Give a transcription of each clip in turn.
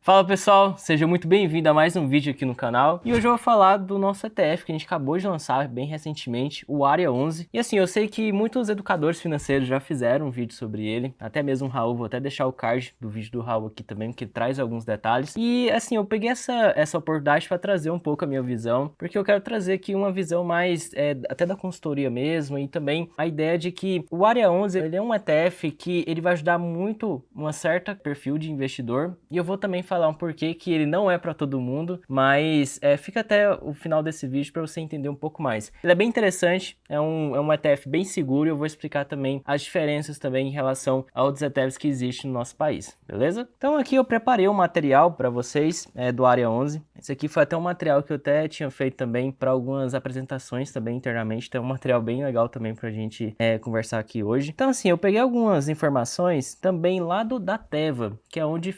Fala pessoal, seja muito bem-vindo a mais um vídeo aqui no canal. E hoje eu vou falar do nosso ETF que a gente acabou de lançar bem recentemente, o Área 11. E assim, eu sei que muitos educadores financeiros já fizeram um vídeo sobre ele, até mesmo o Raul, vou até deixar o card do vídeo do Raul aqui também, que traz alguns detalhes. E assim, eu peguei essa oportunidade para trazer um pouco a minha visão, porque eu quero trazer aqui uma visão mais até da consultoria mesmo, e também a ideia de que o Área 11 ele é um ETF que ele vai ajudar muito uma certa perfil de investidor, e eu vou também falar um porquê que ele não é para todo mundo, mas fica até o final desse vídeo para você entender um pouco mais. Ele é bem interessante, é um ETF bem seguro e eu vou explicar também as diferenças também em relação a outros ETFs que existem no nosso país, beleza? Então aqui eu preparei um material para vocês do Área 11. Esse aqui foi até um material que eu até tinha feito também para algumas apresentações também internamente, então é um material bem legal também para a gente conversar aqui hoje. Então assim, eu peguei algumas informações também lá da Teva, que é onde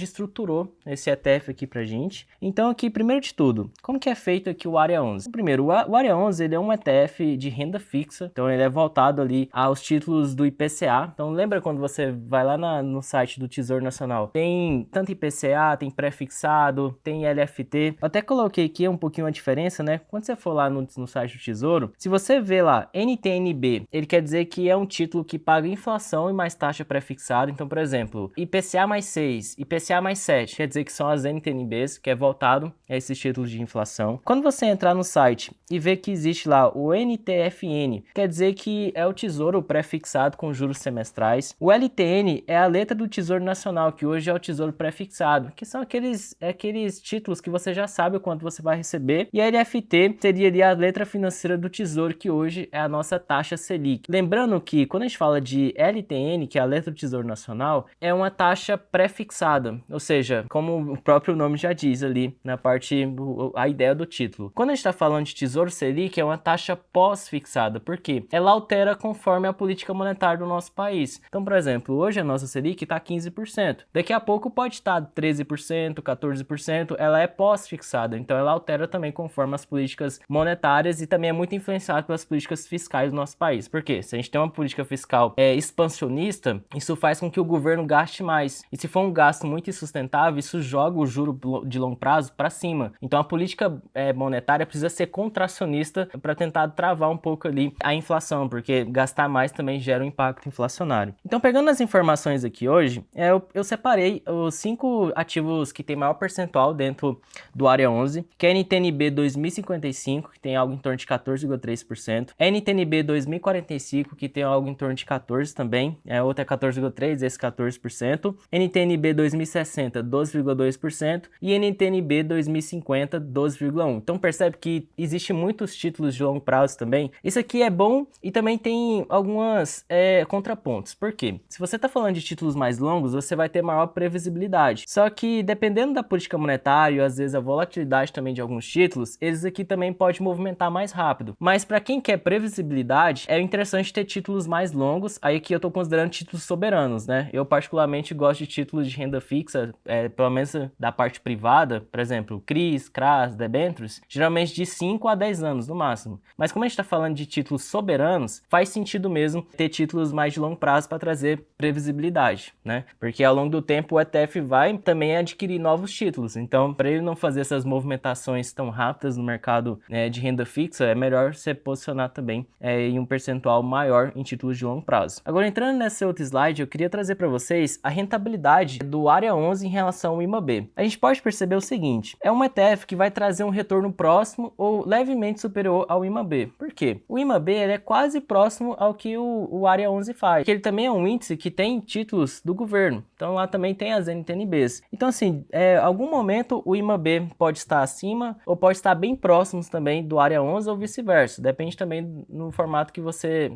estruturou esse ETF aqui pra gente. Então aqui, primeiro de tudo, como que é feito aqui o Área 11? Primeiro, o Área 11 ele é um ETF de renda fixa, então ele é voltado ali aos títulos do IPCA. Então lembra quando você vai lá no site do Tesouro Nacional, tem tanto IPCA, tem pré-fixado, tem LFT. Eu até coloquei aqui um pouquinho a diferença, né? Quando você for lá no site do Tesouro, se você vê lá NTNB, ele quer dizer que é um título que paga inflação e mais taxa pré-fixada. Então, por exemplo, IPCA mais 6, IPCA mais 7, quer dizer que são as NTNBs, que é voltado a esses títulos de inflação. Quando você entrar no site e ver que existe lá o NTFN, quer dizer que é o Tesouro pré-fixado com juros semestrais. O LTN é a letra do Tesouro Nacional, que hoje é o Tesouro pré-fixado, que são aqueles títulos que você já sabe o quanto você vai receber. E a LFT seria ali a letra financeira do Tesouro, que hoje é a nossa taxa Selic. Lembrando que quando a gente fala de LTN, que é a letra do Tesouro Nacional, é uma taxa pré-fixada, ou seja, como o próprio nome já diz ali na parte, a ideia do título. Quando a gente está falando de Tesouro Selic, é uma taxa pós-fixada, por quê? Ela altera conforme a política monetária do nosso país. Então, por exemplo, hoje a nossa Selic está 15%. Daqui a pouco pode estar 13%, 14%, ela é pós-fixada, então ela altera também conforme as políticas monetárias e também é muito influenciada pelas políticas fiscais do nosso país. Por quê? Se a gente tem uma política fiscal expansionista, isso faz com que o governo gaste mais. E se for um gasto muito insustentável, isso joga o juro de longo prazo para cima. Então a política monetária precisa ser contracionista para tentar travar um pouco ali a inflação, porque gastar mais também gera um impacto inflacionário. Então, pegando as informações aqui hoje, eu separei os 5 ativos que tem maior percentual dentro do Área 11, que é a NTNB 2055, que tem algo em torno de 14,3%, NTNB 2045, que tem algo em torno de 14% também, outra é 14,3%, esse 14%, NTNB 2060, 12,2% e NTNB 2050, 12,1%. Então percebe que existe muitos títulos de longo prazo também. Isso aqui é bom e também tem algumas contrapontos. Por quê? Se você está falando de títulos mais longos, você vai ter maior previsibilidade. Só que dependendo da política monetária, e às vezes a volatilidade também de alguns títulos, eles aqui também podem movimentar mais rápido. Mas para quem quer previsibilidade, é interessante ter títulos mais longos. Aí aqui eu estou considerando títulos soberanos, né? Eu particularmente gosto de títulos de renda fixa, pelo menos da parte privada, por exemplo, CRIs, CRAs, debêntures, geralmente de 5 a 10 anos no máximo. Mas como a gente está falando de títulos soberanos, faz sentido mesmo ter títulos mais de longo prazo para trazer previsibilidade, né? Porque ao longo do tempo o ETF vai também adquirir novos títulos. Então, para ele não fazer essas movimentações tão rápidas no mercado de renda fixa, é melhor você posicionar também em um percentual maior em títulos de longo prazo. Agora, entrando nesse outro slide, eu queria trazer para vocês a rentabilidade do Área 11 em relação ao IMAB. A gente pode perceber o seguinte, é um ETF que vai trazer um retorno próximo ou levemente superior ao IMAB. Por quê? O IMAB ele é quase próximo ao que o Área 11 faz, porque ele também é um índice que tem títulos do governo, então lá também tem as NTNBs. Então assim, algum momento o IMAB pode estar acima ou pode estar bem próximos também do Área 11 ou vice-versa, depende também no formato que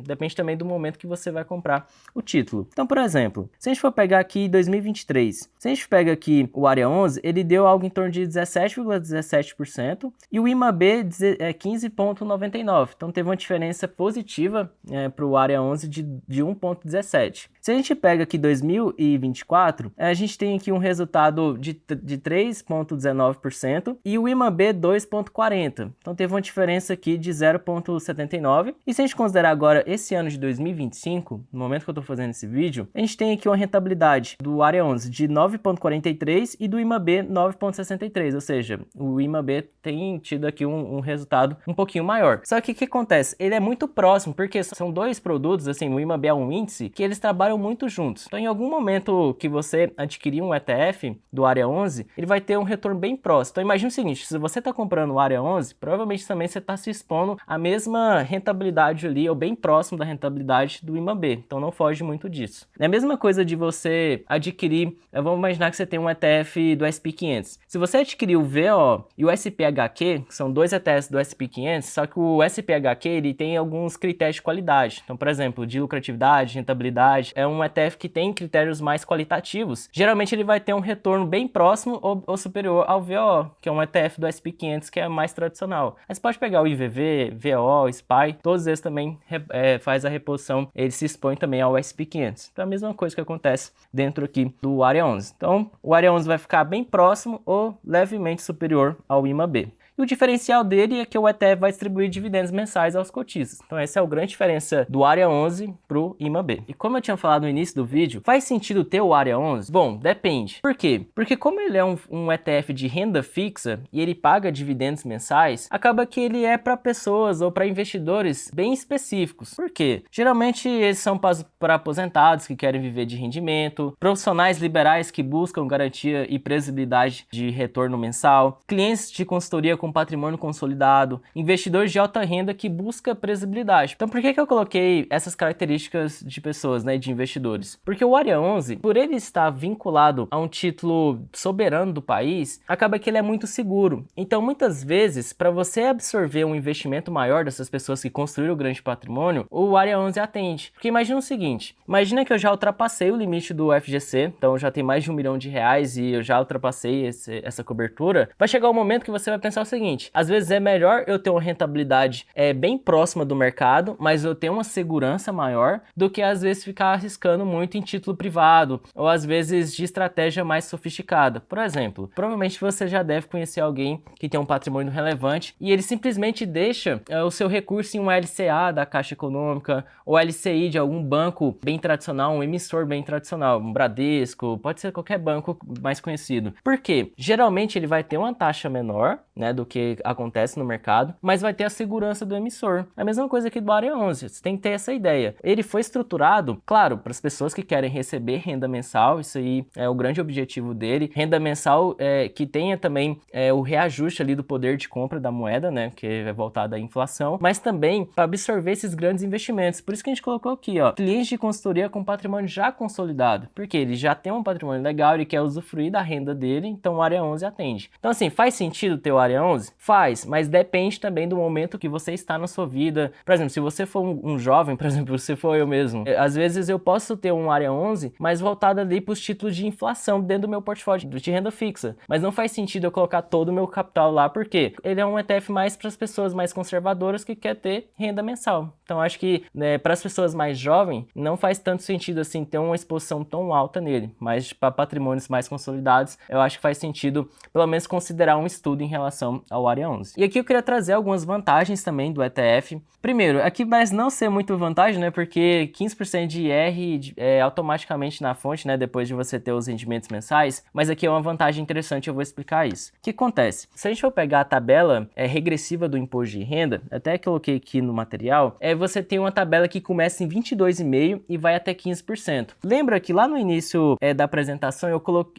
depende também do momento que você vai comprar o título. Então, por exemplo, se a gente for pegar aqui 2023, se a gente pega aqui o Área 11, ele deu algo em torno de 17,17% e o IMAB 15,99%. Então teve uma diferença positiva para o Área 11 de 1,17%. Se a gente pega aqui 2024, a gente tem aqui um resultado de 3,19% 2,9% e o IMAB 2,40%. Então teve uma diferença aqui de 0,79%. E se a gente considerar agora esse ano de 2025, no momento que eu estou fazendo esse vídeo, a gente tem aqui uma rentabilidade do Área 11 de 9,43% e do IMAB 9,63%, ou seja, o IMAB tem tido aqui um resultado um pouquinho maior. Só que o que acontece? Ele é muito próximo, porque são dois produtos, assim, o IMAB é um índice, que eles trabalham muito juntos. Então, em algum momento que você adquirir um ETF do Área 11, ele vai ter um retorno bem próximo. Então, imagine o seguinte, se você está comprando o Área 11, provavelmente também você está se expondo à mesma rentabilidade ali, ou bem próximo da rentabilidade do IMAB. Então, não foge muito disso. É a mesma coisa de você adquirir, vamos imaginar que você tem um ETF do S&P 500. Se você adquirir o VO e o SPHQ, que são dois ETFs do S&P 500, só que o SPHQ ele tem alguns critérios de qualidade. Então, por exemplo, de lucratividade, rentabilidade, é um ETF que tem critérios mais qualitativos. Geralmente ele vai ter um retorno bem próximo ou superior ao VO, que é um ETF do S&P 500 que é mais tradicional. Mas você pode pegar o IVV, VO, SPY, todos eles também faz a reposição, eles se expõem também ao S&P 500. Então, é a mesma coisa que acontece dentro aqui do Área 11. Então, o Área 11 vai ficar bem próximo ou levemente superior ao IMAB. E o diferencial dele é que o ETF vai distribuir dividendos mensais aos cotistas. Então essa é a grande diferença do Área 11 para o IMAB. E como eu tinha falado no início do vídeo, faz sentido ter o Área 11? Bom, depende. Por quê? Porque como ele é um ETF de renda fixa e ele paga dividendos mensais, acaba que ele é para pessoas ou para investidores bem específicos. Por quê? Geralmente eles são para aposentados que querem viver de rendimento, profissionais liberais que buscam garantia e previsibilidade de retorno mensal, clientes de consultoria com patrimônio consolidado, investidores de alta renda que busca previsibilidade. Então por que eu coloquei essas características de pessoas, né, de investidores? Porque o Área 11, por ele estar vinculado a um título soberano do país, acaba que ele é muito seguro. Então muitas vezes, para você absorver um investimento maior dessas pessoas que construíram o grande patrimônio, o Área 11 atende. Porque imagina o seguinte, imagina que eu já ultrapassei o limite do FGC, então já tem mais de R$1 milhão e eu já ultrapassei essa cobertura, vai chegar um momento que você vai pensar o seguinte, às vezes é melhor eu ter uma rentabilidade bem próxima do mercado, mas eu ter uma segurança maior do que às vezes ficar arriscando muito em título privado ou às vezes de estratégia mais sofisticada. Por exemplo, provavelmente você já deve conhecer alguém que tem um patrimônio relevante e ele simplesmente deixa o seu recurso em um LCA da Caixa Econômica ou LCI de algum banco bem tradicional, um emissor bem tradicional, um Bradesco, pode ser qualquer banco mais conhecido. Por quê? Geralmente ele vai ter uma taxa menor, né, do que acontece no mercado, mas vai ter a segurança do emissor. A mesma coisa aqui do Área 11, você tem que ter essa ideia. Ele foi estruturado, claro, para as pessoas que querem receber renda mensal, isso aí é o grande objetivo dele, renda mensal que tenha também o reajuste ali do poder de compra da moeda, né, que é voltado à inflação, mas também para absorver esses grandes investimentos. Por isso que a gente colocou aqui, ó, clientes de consultoria com patrimônio já consolidado, porque ele já tem um patrimônio legal, ele quer usufruir da renda dele, então o Área 11 atende. Então assim, faz sentido ter o Área 11? Faz, mas depende também do momento que você está na sua vida. Por exemplo, se você for um jovem, por exemplo, se for eu mesmo, às vezes eu posso ter um Área 11, mas voltado ali para os títulos de inflação dentro do meu portfólio de renda fixa. Mas não faz sentido eu colocar todo o meu capital lá, porque ele é um ETF mais para as pessoas mais conservadoras que quer ter renda mensal. Então acho que para as pessoas mais jovens, não faz tanto sentido assim ter uma exposição tão alta nele, mas para patrimônios mais consolidados, eu acho que faz sentido pelo menos considerar um estudo em relação ao Área 11. E aqui eu queria trazer algumas vantagens também do ETF. Primeiro, aqui parece não ser muito vantagem, né, porque 15% de IR é automaticamente na fonte, né, depois de você ter os rendimentos mensais, mas aqui é uma vantagem interessante, eu vou explicar isso. O que acontece? Se a gente for pegar a tabela regressiva do imposto de renda, até coloquei aqui no material, você tem uma tabela que começa em 22,5% e vai até 15%. Lembra que lá no início da apresentação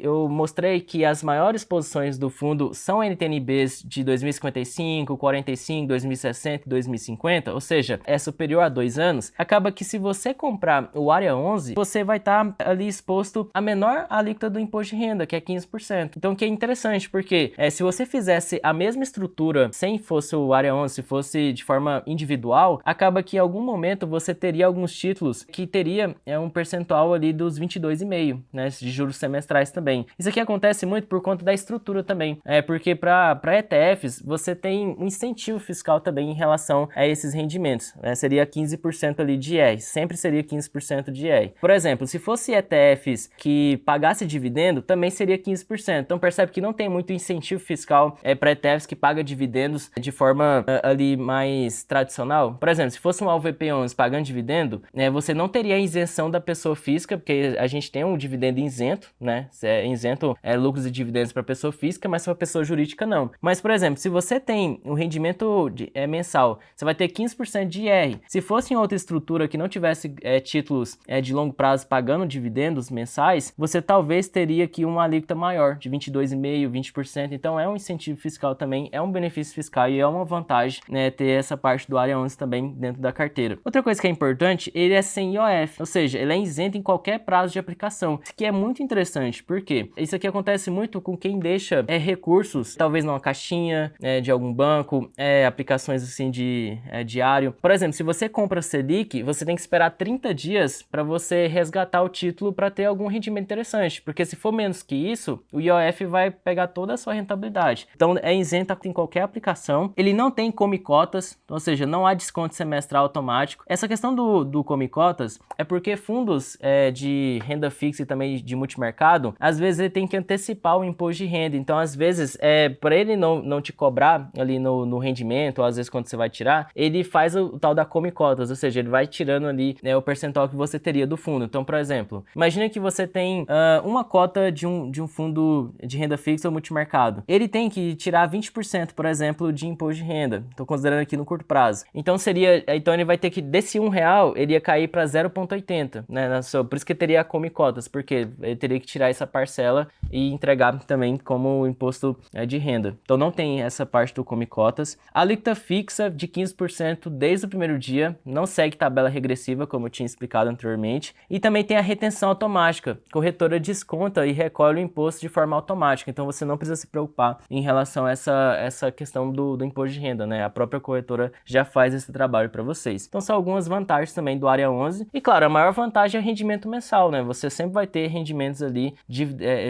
eu mostrei que as maiores posições do fundo são NTNBs de 2055, 45, 2060 e 2050, ou seja, é superior a 2 anos, acaba que se você comprar o Área 11, você vai estar ali exposto à menor alíquota do imposto de renda, que é 15%. Então, que é interessante, porque se você fizesse a mesma estrutura sem fosse o Área 11, se fosse de forma individual, acaba que em algum momento você teria alguns títulos que teria um percentual ali dos 22,5%, né, de juros semestrais também. Isso aqui acontece muito por conta da estrutura também, porque para ETF ETFs, você tem um incentivo fiscal também em relação a esses rendimentos, né? Seria 15% ali de IR, sempre seria 15% de IR. Por exemplo, se fosse ETFs que pagasse dividendo, também seria 15%. Então percebe que não tem muito incentivo fiscal para ETFs que pagam dividendos de forma ali mais tradicional. Por exemplo, se fosse um ALVP11 pagando dividendo, você não teria a isenção da pessoa física, porque a gente tem um dividendo isento, né? Isento lucros e dividendos para pessoa física, mas para pessoa jurídica não. Mas, por exemplo, se você tem um rendimento mensal, você vai ter 15% de IR. Se fosse em outra estrutura que não tivesse títulos de longo prazo pagando dividendos mensais, você talvez teria aqui uma alíquota maior, de 22,5%, 20%. Então é um incentivo fiscal também, é um benefício fiscal e é uma vantagem, né, ter essa parte do Área 11 também dentro da carteira. Outra coisa que é importante, ele é sem IOF, ou seja, ele é isento em qualquer prazo de aplicação. Isso aqui é muito interessante, porque isso aqui acontece muito com quem deixa recursos, talvez numa caixinha de algum banco, aplicações assim de diário. Por exemplo, se você compra Selic, você tem que esperar 30 dias para você resgatar o título para ter algum rendimento interessante, porque se for menos que isso, o IOF vai pegar toda a sua rentabilidade. Então é isento em qualquer aplicação, ele não tem come cotas, ou seja, não há desconto semestral automático. Essa questão do come cotas é porque fundos de renda fixa e também de multimercado, às vezes ele tem que antecipar o imposto de renda, então às vezes para ele não te cobrar ali no rendimento, ou às vezes quando você vai tirar, ele faz o tal da come cotas, ou seja, ele vai tirando ali o percentual que você teria do fundo. Então, por exemplo, imagina que você tem uma cota de um fundo de renda fixa ou multimercado. Ele tem que tirar 20%, por exemplo, de imposto de renda. Estou considerando aqui no curto prazo. Então ele vai ter que, desse R$1, ele ia cair para 0,80, né? Por isso que teria a come cotas, porque ele teria que tirar essa parcela e entregar também como imposto de renda. Então não tem essa parte do come cotas. A alíquota fixa de 15% desde o primeiro dia, não segue tabela regressiva, como eu tinha explicado anteriormente. E também tem a retenção automática. A corretora desconta e recolhe o imposto de forma automática. Então você não precisa se preocupar em relação a essa questão do imposto de renda, né? A própria corretora já faz esse trabalho para vocês. Então são algumas vantagens também do Área 11. E claro, a maior vantagem é o rendimento mensal, né? Você sempre vai ter rendimentos ali,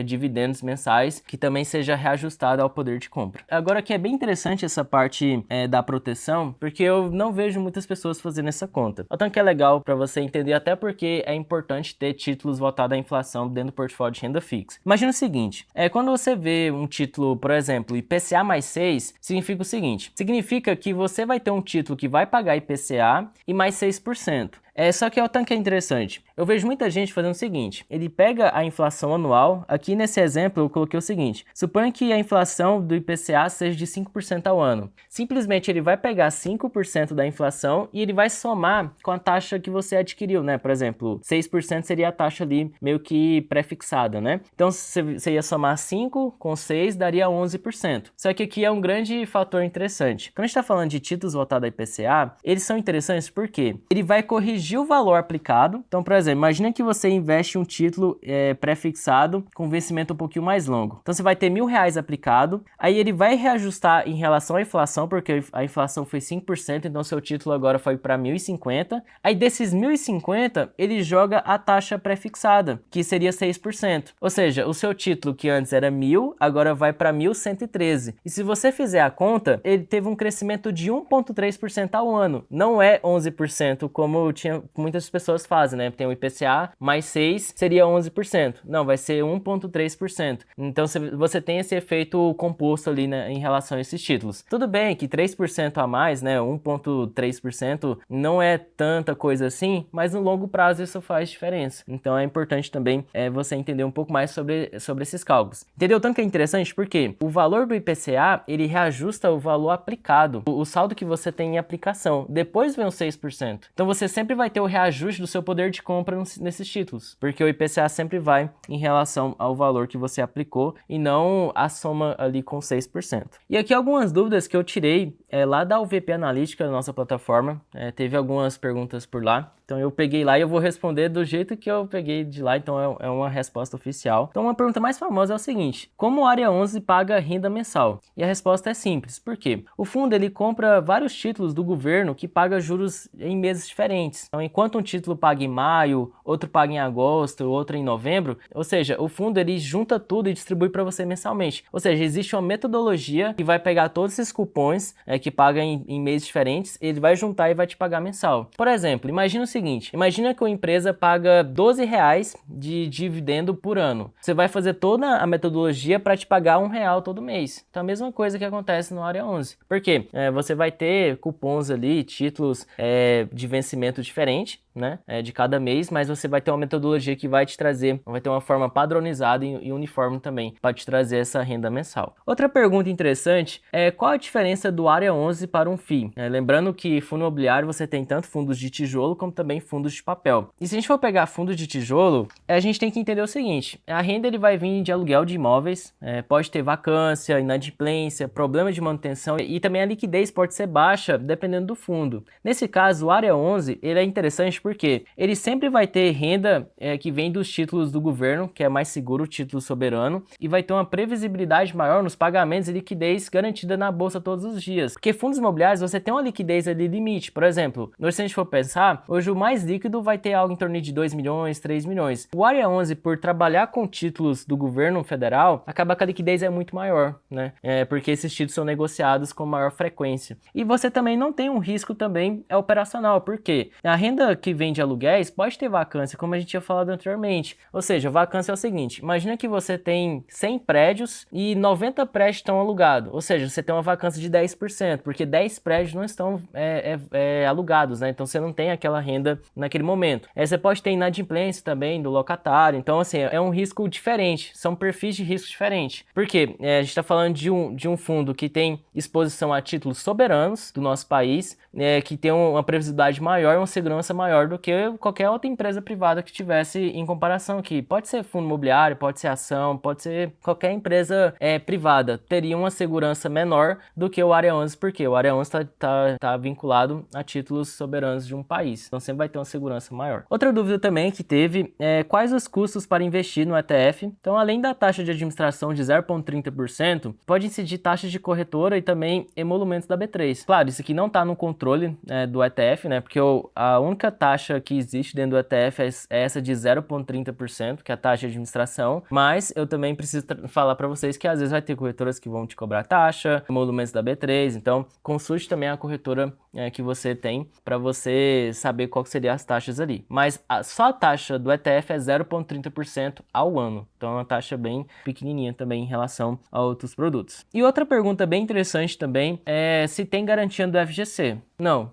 dividendos mensais, que também seja reajustado ao poder de compra. Agora que é bem interessante essa parte da proteção, porque eu não vejo muitas pessoas fazendo essa conta. Então que é legal para você entender, até porque é importante ter títulos voltados à inflação dentro do portfólio de renda fixa. Imagina o seguinte, quando você vê um título, por exemplo, IPCA mais 6, significa o seguinte, significa que você vai ter um título que vai pagar IPCA e mais 6%. Só que o tanto que é interessante. Eu vejo muita gente fazendo o seguinte, ele pega a inflação anual, aqui nesse exemplo eu coloquei o seguinte, suponha que a inflação do IPCA seja de 5% ao ano. Simplesmente ele vai pegar 5% da inflação e ele vai somar com a taxa que você adquiriu, né? Por exemplo, 6% seria a taxa ali meio que pré-fixada, né? Então você ia somar 5 com 6 daria 11%. Só que aqui é um grande fator interessante. Quando a gente está falando de títulos voltados a IPCA, eles são interessantes porque ele vai corrigir o valor aplicado. Então, por exemplo, imagina que você investe um título pré-fixado com vencimento um pouquinho mais longo. Então, você vai ter R$1.000 aplicado, aí ele vai reajustar em relação à inflação, porque a inflação foi 5%, então seu título agora foi para 1.050. Aí desses 1.050, ele joga a taxa pré-fixada, que seria 6%. Ou seja, o seu título que antes era 1.000, agora vai para 1.113. E se você fizer a conta, ele teve um crescimento de 1,3% ao ano. Não é 11%, como muitas pessoas fazem, né? Tem o IPCA mais 6, seria 11%. Não, vai ser 1,3%. Então você tem esse efeito composto ali, né, em relação a esses títulos. Tudo bem que 3% a mais, né, 1,3% não é tanta coisa assim, mas no longo prazo isso faz diferença. Então é importante também você entender um pouco mais sobre esses cálculos. Entendeu? Tanto que é interessante porque o valor do IPCA, ele reajusta o valor aplicado, o saldo que você tem em aplicação. Depois vem os 6%. Então você sempre vai ter o reajuste do seu poder de compra nesses títulos, porque o IPCA sempre vai em relação ao valor que você aplicou e não a soma ali com 6%. E aqui algumas dúvidas que eu tirei lá da UVP Analítica, da nossa plataforma, teve algumas perguntas por lá. Então eu peguei lá e eu vou responder do jeito que eu peguei de lá, então é uma resposta oficial. Então uma pergunta mais famosa é o seguinte: como o Área 11 paga renda mensal? E a resposta é simples. Por quê? O fundo ele compra vários títulos do governo que paga juros em meses diferentes. Então enquanto um título paga em maio, outro paga em agosto, outro em novembro, ou seja, o fundo ele junta tudo e distribui para você mensalmente. Ou seja, existe uma metodologia que vai pegar todos esses cupons que paga em meses diferentes, ele vai juntar e vai te pagar mensal. Por exemplo, imagina o seguinte: imagina que uma empresa paga R$12 de dividendo por ano. Você vai fazer toda a metodologia para te pagar R$1 todo mês. Então a mesma coisa que acontece no Área 11. Por quê? Você vai ter cupons ali, títulos de vencimento diferente, né, de cada mês, mas você vai ter uma metodologia que vai te trazer, vai ter uma forma padronizada e uniforme também para te trazer essa renda mensal. Outra pergunta interessante é qual a diferença do Área 11 para um FII? Lembrando que fundo imobiliário você tem tanto fundos de tijolo como também fundos de papel. E se a gente for pegar fundos de tijolo, a gente tem que entender o seguinte: a renda ele vai vir de aluguel de imóveis, pode ter vacância, inadimplência, problema de manutenção e também a liquidez pode ser baixa dependendo do fundo. Nesse caso, o Área 11 ele é interessante porque ele sempre vai ter renda que vem dos títulos do governo, que é mais seguro, o título soberano, e vai ter uma previsibilidade maior nos pagamentos e liquidez garantida na bolsa todos os dias. Porque fundos imobiliários você tem uma liquidez ali limite. Por exemplo, se a gente for pensar, hoje o mais líquido vai ter algo em torno de 2 milhões, 3 milhões. O Área 11, por trabalhar com títulos do governo federal, acaba que a liquidez é muito maior, né? Porque esses títulos são negociados com maior frequência. E você também não tem um risco também operacional, porque a renda que vem de aluguéis pode ter vacância, como a gente tinha falado anteriormente. Ou seja, vacância é o seguinte: imagina que você tem 100 prédios e 90 prédios estão alugados. Ou seja, você tem uma vacância de 10%, porque 10 prédios não estão alugados, né? Então você não tem aquela renda naquele momento. Você pode ter inadimplência também do locatário. Então, assim, é um risco diferente. São perfis de risco diferentes. Por quê? A gente está falando de um fundo que tem exposição a títulos soberanos do nosso país, que tem uma previsibilidade maior, uma segurança maior do que qualquer outra empresa privada que tivesse em comparação aqui. Pode ser fundo imobiliário, pode ser ação, pode ser qualquer empresa privada. Teria uma segurança menor do que o Área 11, porque o Área 11 está vinculado a títulos soberanos de um país. Então sempre vai ter uma segurança maior. Outra dúvida também que teve é quais os custos para investir no ETF. Então, além da taxa de administração de 0,30%, pode incidir taxas de corretora e também emolumentos da B3. Claro, isso aqui não está no controle do ETF, né? Porque a única taxa que existe dentro do ETF é essa de 0,30%, que é a taxa de administração. Mas eu também preciso falar para vocês que às vezes vai ter corretoras que vão te cobrar taxa, emolumentos da B3. Então, consulte também a corretora que você tem para você saber qual que seriam as taxas ali. Mas só a taxa do ETF é 0,30% ao ano. Então é uma taxa bem pequenininha também em relação a outros produtos. E outra pergunta bem interessante também é se tem garantia do FGC.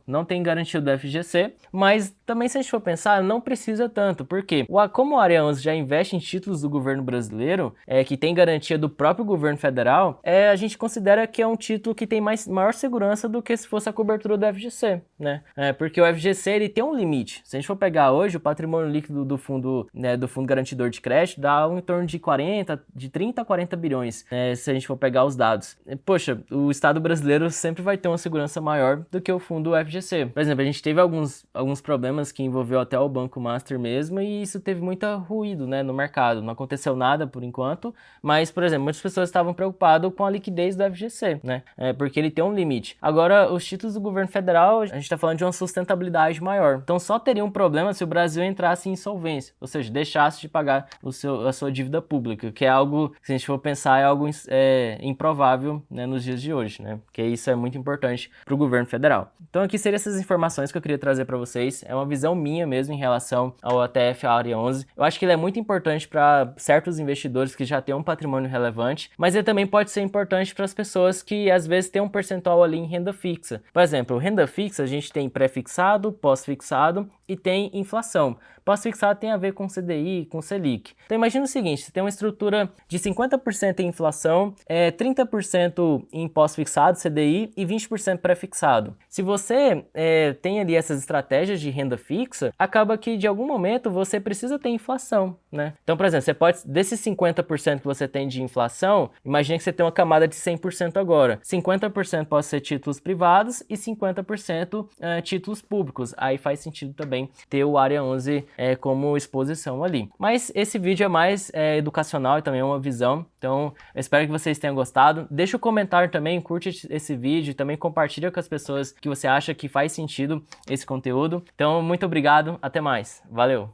Não tem garantia do FGC, mas também se a gente for pensar, não precisa tanto, porque como o Área 11 já investe em títulos do governo brasileiro, que tem garantia do próprio governo federal, a gente considera que é um título que tem maior segurança do que se fosse a cobertura do FGC, né? Porque o FGC ele tem um limite. Se a gente for pegar hoje, o patrimônio líquido do fundo, do fundo garantidor de crédito dá em torno de 30 a 40 bilhões, se a gente for pegar os dados. Poxa, o Estado brasileiro sempre vai ter uma segurança maior do que o fundo do FGC. Por exemplo, a gente teve alguns problemas que envolveu até o Banco Master mesmo, e isso teve muito ruído, né, no mercado. Não aconteceu nada por enquanto, mas, por exemplo, muitas pessoas estavam preocupadas com a liquidez do FGC, né, porque ele tem um limite. Agora, os títulos do governo federal, a gente está falando de uma sustentabilidade maior. Então, só teria um problema se o Brasil entrasse em insolvência, ou seja, deixasse de pagar a sua dívida pública, que é algo, se a gente for pensar, é algo improvável, né, nos dias de hoje, né, porque isso é muito importante para o governo federal. Então aqui seriam essas informações que eu queria trazer para vocês. É uma visão minha mesmo em relação ao ETF Área 11. Eu acho que ele é muito importante para certos investidores que já têm um patrimônio relevante, mas ele também pode ser importante para as pessoas que às vezes têm um percentual ali em renda fixa. Por exemplo, renda fixa a gente tem pré-fixado, pós-fixado e tem inflação. Pós-fixado tem a ver com CDI, com Selic. Então imagina o seguinte: você tem uma estrutura de 50% em inflação, 30% em pós-fixado, CDI, e 20% pré-fixado. Se você tem ali essas estratégias de renda fixa, acaba que de algum momento você precisa ter inflação, né? Então, por exemplo, você pode, desses 50% que você tem de inflação, imagine que você tem uma camada de 100% agora. 50% pode ser títulos privados e 50% títulos públicos. Aí faz sentido também ter o Área 11 como exposição ali. Mas esse vídeo é mais educacional e também é uma visão. Então, eu espero que vocês tenham gostado. Deixa um comentário também, curte esse vídeo e também compartilha com as pessoas que você acha que faz sentido esse conteúdo. Então, muito obrigado, até mais. Valeu!